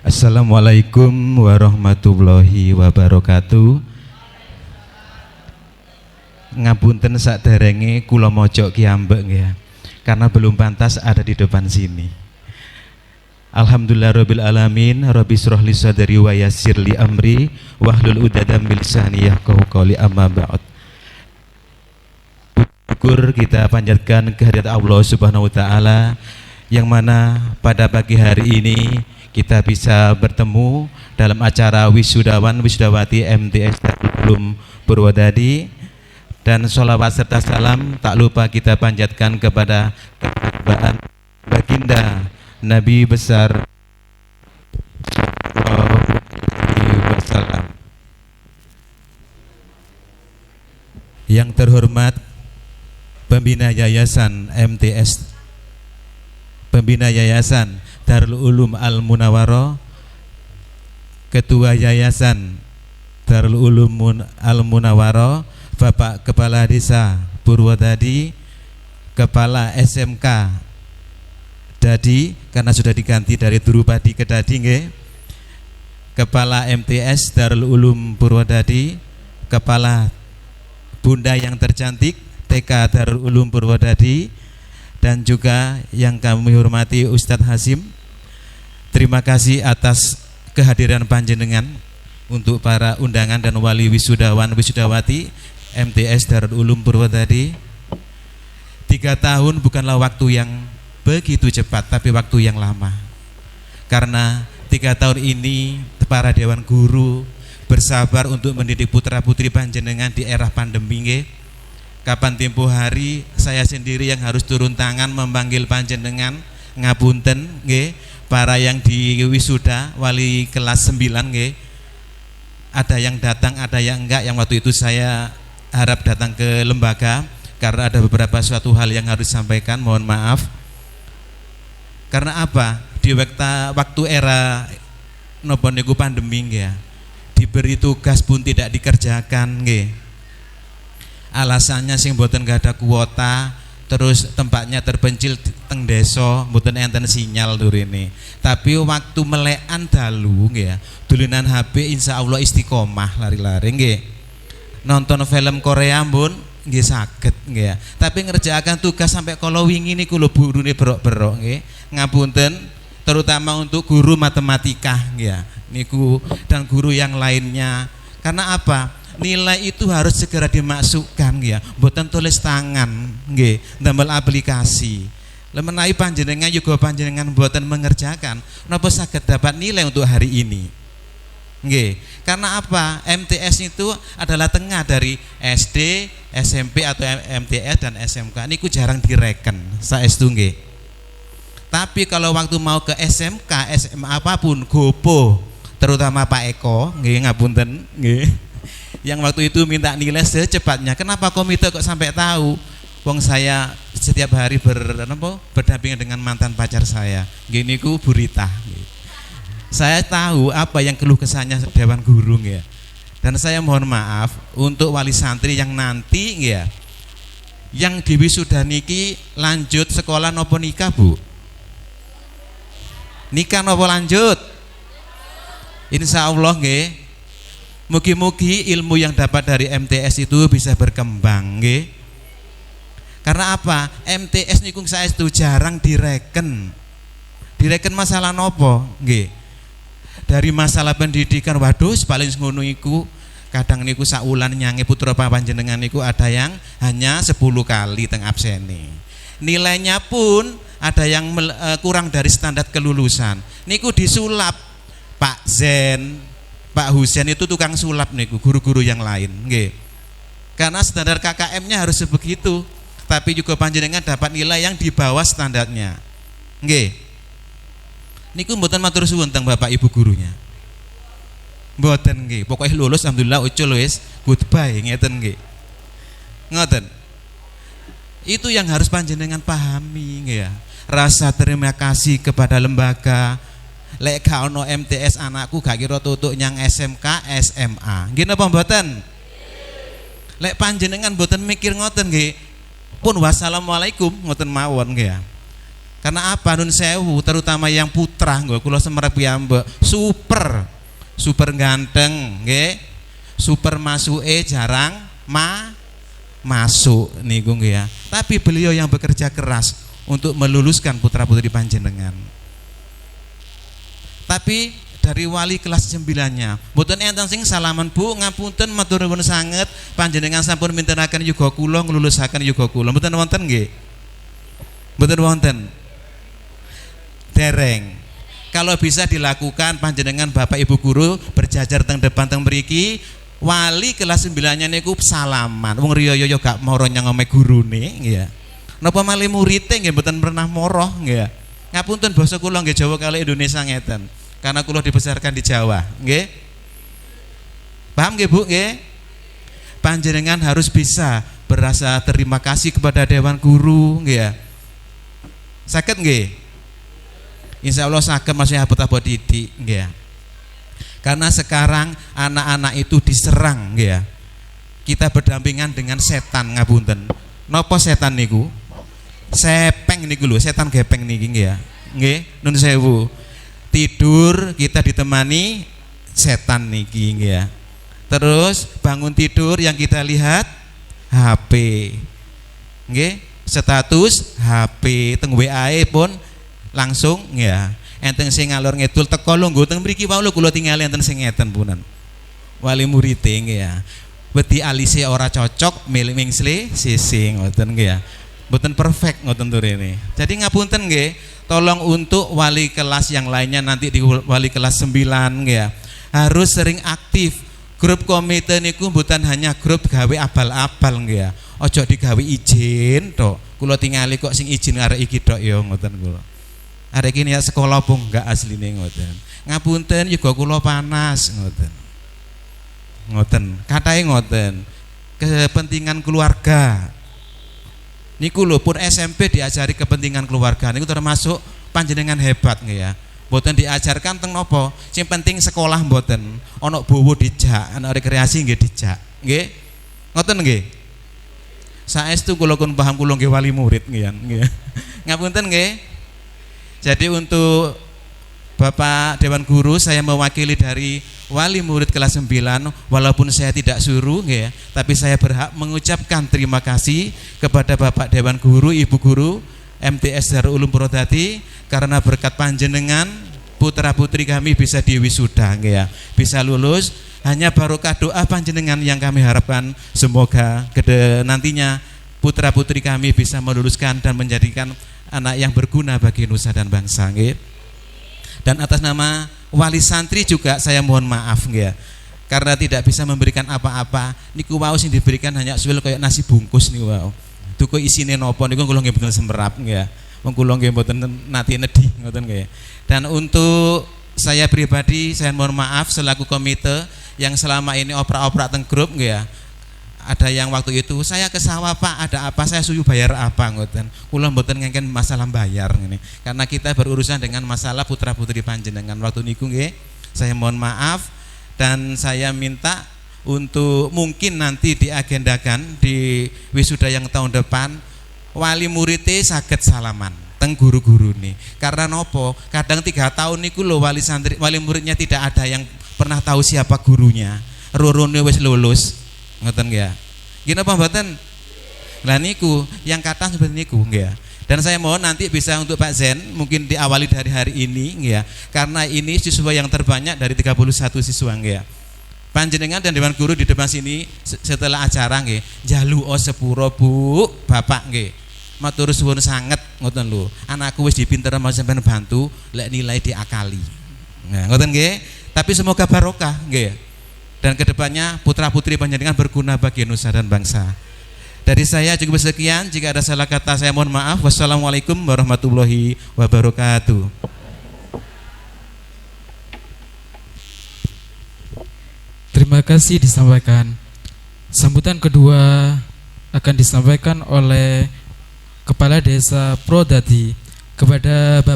Assalamualaikum warahmatullahi wabarakatuh. Ngapunten saderenge kula maca ki ambek ya, karena belum pantas ada di depan sini. Alhamdulillahirabbil alamin, rabbi shrah li sadri wa yassir li amri wahlul 'uqdatam min lisani yafqahu qawli, amma ba'd. Syukur kita panjatkan kehadirat Allah Subhanahu wa taala yang mana pada pagi hari ini kita bisa bertemu dalam acara wisudawan wisudawati MTS Darul Ulum Purwodadi, dan sholawat serta salam tak lupa kita panjatkan kepada kebahagiaan baginda Nabi besar wasallam. Yang terhormat Pembina Yayasan MTS, Pembina Yayasan Darul Ulum Al Munawwaroh, Ketua Yayasan Darul Ulum Al Munawwaroh, Bapak Kepala Desa Purwodadi, Kepala SMK Dadi karena sudah diganti dari Drupadi ke Dadi nggih, Kepala MTS Darul Ulum Purwodadi, Kepala Bunda yang tercantik TK Darul Ulum Purwodadi, dan juga yang kami hormati Ustadz Hasim. Terima kasih atas kehadiran panjenengan untuk para undangan dan wali wisudawan wisudawati MTS Darul Ulum Purwodadi. 3 tahun bukanlah waktu yang begitu cepat, tapi waktu yang lama. Karena 3 tahun ini para dewan guru bersabar untuk mendidik putra putri panjenengan di era pandemi nggih. Kapan tempo hari saya sendiri yang harus turun tangan memanggil panjenengan, ngapunten nggih. Para yang di wisuda wali kelas 9 nggih, ada yang datang ada yang enggak, yang waktu itu saya harap datang ke lembaga karena ada beberapa suatu hal yang harus disampaikan, mohon maaf. Karena apa? Di waktu era napa niku pandemi nggih, diberi tugas pun tidak dikerjakan nggih. Alasannya sing mboten gak ada kuota, terus tempatnya terpencil teng desa, mboten enten sinyal durene. Tapi waktu melekan dalu nggih ya, dolanan HP insyaallah istiqomah lari-lari nggih. Nonton film Korea pun nggih saged nggih ya. Tapi ngerjakan tugas sampai kalau wingi niku lho burune berok-berok nggih. Ngapunten, terutama untuk guru matematika nggih ya. Niku dan guru yang lainnya. Karena apa? Nilai itu harus segera dimasukkan ya, mboten tulis tangan nggih, ndamel aplikasi. Lemenawi panjenengan juga panjenengan mboten mengerjakan, napa saged dapat nilai untuk hari ini? Nggih. Karena apa? MTS itu adalah tengah dari SD, SMP atau MTS dan SMK. Niku jarang direken, saestu nggih. Tapi kalau waktu mau ke SMK, SMA apapun gopo, terutama Pak Eko nggih, ngapunten nggih. Yang waktu itu minta nilai secepatnya. Kenapa komite kok sampai tahu? Wong saya setiap hari berdampingan dengan mantan pacar saya. Gini ku Burita. Saya tahu apa yang keluh kesahnya dewan guru ya. Dan saya mohon maaf untuk wali santri yang nanti ya, yang diwisuda niki lanjut sekolah nopo nikah Bu? Nikah nopo lanjut? Insya Allah nggih. Mugi-mugi ilmu yang dapat dari MTS itu bisa berkembang nggih. Karena apa? MTS niku saestu jarang direken. Direken masalah nopo nggih. Dari masalah pendidikan, waduh paling ngono iku kadang niku saulan nyange putra panjenengan niku ada yang hanya 10 kali teng absene. Nilainya pun ada yang kurang dari standar kelulusan. Niku disulap Pak Zen, Pak Husen itu tukang sulap niku, guru-guru yang lain nggih. Karena standar KKM-nya harus sebegitu, tapi juga panjenengan dapat nilai yang di bawah standarnya. Nggih. Niku mboten matur suwun teng Bapak Ibu gurunya. Mboten nggih, pokoknya lulus alhamdulillah ucul wis, goodbye ngeten nggih. Ngoten. Itu yang harus panjenengan pahami nggih ya. Rasa terima kasih kepada lembaga. Lek gak ono MTS anakku gak kira tutuk nyang SMK, SMA. Nggih napa mboten? Lek panjenengan mboten mikir ngoten nggih, pun wassalamualaikum ngoten mawon nggih ya. Karena apa? Nun sewu, terutama yang putra nggih kula semerep piyambak super ganteng nggih. Super masuke jarang masuk niku nggih ya. Tapi beliau yang bekerja keras untuk meluluskan putra-putri panjenengan. Tapi dari wali kelas 9-nya mboten enten sing salaman Bu, ngapunten matur nuwun sanget panjenengan sampun minteraken yuga kula nglulusaken yuga kula. Mboten wonten nggih? Mboten wonten. Dereng. Kalau bisa dilakukan panjenengan Bapak Ibu guru berjajar teng depan teng mriki, wali kelas 9-nya niku salaman. Wong riyo yo gak moro nyangome gurune nggih ya. Napa malih murid nggih mboten pernah moroh nggih ya. Ngapunten basa kula nggih Jawa kali Indonesia ngeten. Karena kula dibesarkan di Jawa, nggih. Paham nggih Bu nggih? Panjenengan harus bisa berasa terima kasih kepada dewan guru nggih ya. Saged nggih? Insyaallah saged maksudnya abot-abot didik nggih ya. Karena sekarang anak-anak itu diserang nggih ya. Kita berdampingan dengan setan ngapunten. Napa setan niku? Sepeng niku lho, setan gepeng niki nggih ya. Nggih, nun sewu. Tidur kita ditemani setan niki nggih ya. Terus bangun tidur yang kita lihat HP. Nggih, status HP, teng WA pun langsung ya. Enten sing ngalor ngidul teko lungguh teng mriki wae lho kula tingali enten sing ngeten punan. Wali murid nggih ya. Wedi alise ora cocok milih mingsle sising ngoten nggih ya. Mboten perfect ngoten turene. Jadi ngapunten nggih, tolong untuk wali kelas yang lainnya nanti di wali kelas 9 ya. Harus sering aktif. Grup komite niku mboten hanya grup gawe abal-abal nggih ya. Ojo digawe izin tok. Kula tingali kok sing izin arek iki tok ya ngoten kula. Arek iki ya sekolah pun enggak asline ngoten. Ngapunten juga kula panas ngoten. Ngoten, katahe ngoten. Kepentingan keluarga. Niku lho pun SMP diajari kepentingan keluarga niku termasuk panjenengan hebat nggih ya. Mboten diajarkan teng napa? Sing penting sekolah mboten. Ana bowo dijak, ana rekreasi nggih dijak. Nggih. Ngoten nggih. Saestu kula kun paham kula nggih wali murid nggih. Ngapunten nggih. Jadi untuk Bapak Dewan Guru, saya mewakili dari wali murid kelas 9, walaupun saya tidak suruh ya, tapi saya berhak mengucapkan terima kasih kepada Bapak Dewan Guru, Ibu Guru MTS Darul Ulum Purwodadi, karena berkat panjenengan putra putri kami bisa diwisuda ya, bisa lulus. Hanya barokah doa panjenengan yang kami harapkan, semoga nantinya putra putri kami bisa meluluskan dan menjadikan anak yang berguna bagi nusa dan bangsa ya. Dan atas nama wali santri juga saya mohon maaf ya, karena tidak bisa memberikan apa-apa. Niku wau sing diberikan hanya suwil kayak nasi bungkus niku wau. Duku isine napa niku kula nggih mboten semberap nggih. Wong kula nggih mboten nate nedhi ngoten nggih. Dan untuk saya pribadi saya mohon maaf selaku komite yang selama ini oprak-oprak teng grup nggih ya. Ada yang waktu itu saya ke sawah Pak, ada apa saya suyu bayar apa ngoten. Kula mboten ngengken masalah bayar ngene. Karena kita berurusan dengan masalah putra-putri panjenengan waktu niku nggih. Saya mohon maaf dan saya minta untuk mungkin nanti diagendakan di wisuda yang tahun depan wali muridnya saged salaman teng guru-guru nih. Karena nopo? Kadang 3 tahun niku lho wali muridnya tidak ada yang pernah tahu siapa gurunya. Rurune wis lulus. Ngoten nggih. Nggih napa mboten? Lah niku yang kata seperti niku nggih. Dan saya mohon nanti bisa untuk Pak Zen mungkin diawali dari hari ini nggih ya. Karena ini siswa yang terbanyak dari 31 siswa nggih ya. Panjenengan dan Dewan Guru di depan sini setelah acara nggih, jaluke sepuro Bu, Bapak nggih. Matur suwun sanget ngoten lho. Anakku wis dipinter mau sampean bantu lek nilai diakali. Nah, ngoten nggih. Tapi semoga barokah nggih. Dan kedepannya putra putri panjenengan berguna bagi nusa dan bangsa. Dari saya cukup sekian. Jika ada salah kata saya mohon maaf. Wassalamualaikum warahmatullahi wabarakatuh. Terima kasih disampaikan. Sambutan kedua akan disampaikan oleh Kepala Desa Purwodadi kepada Bapak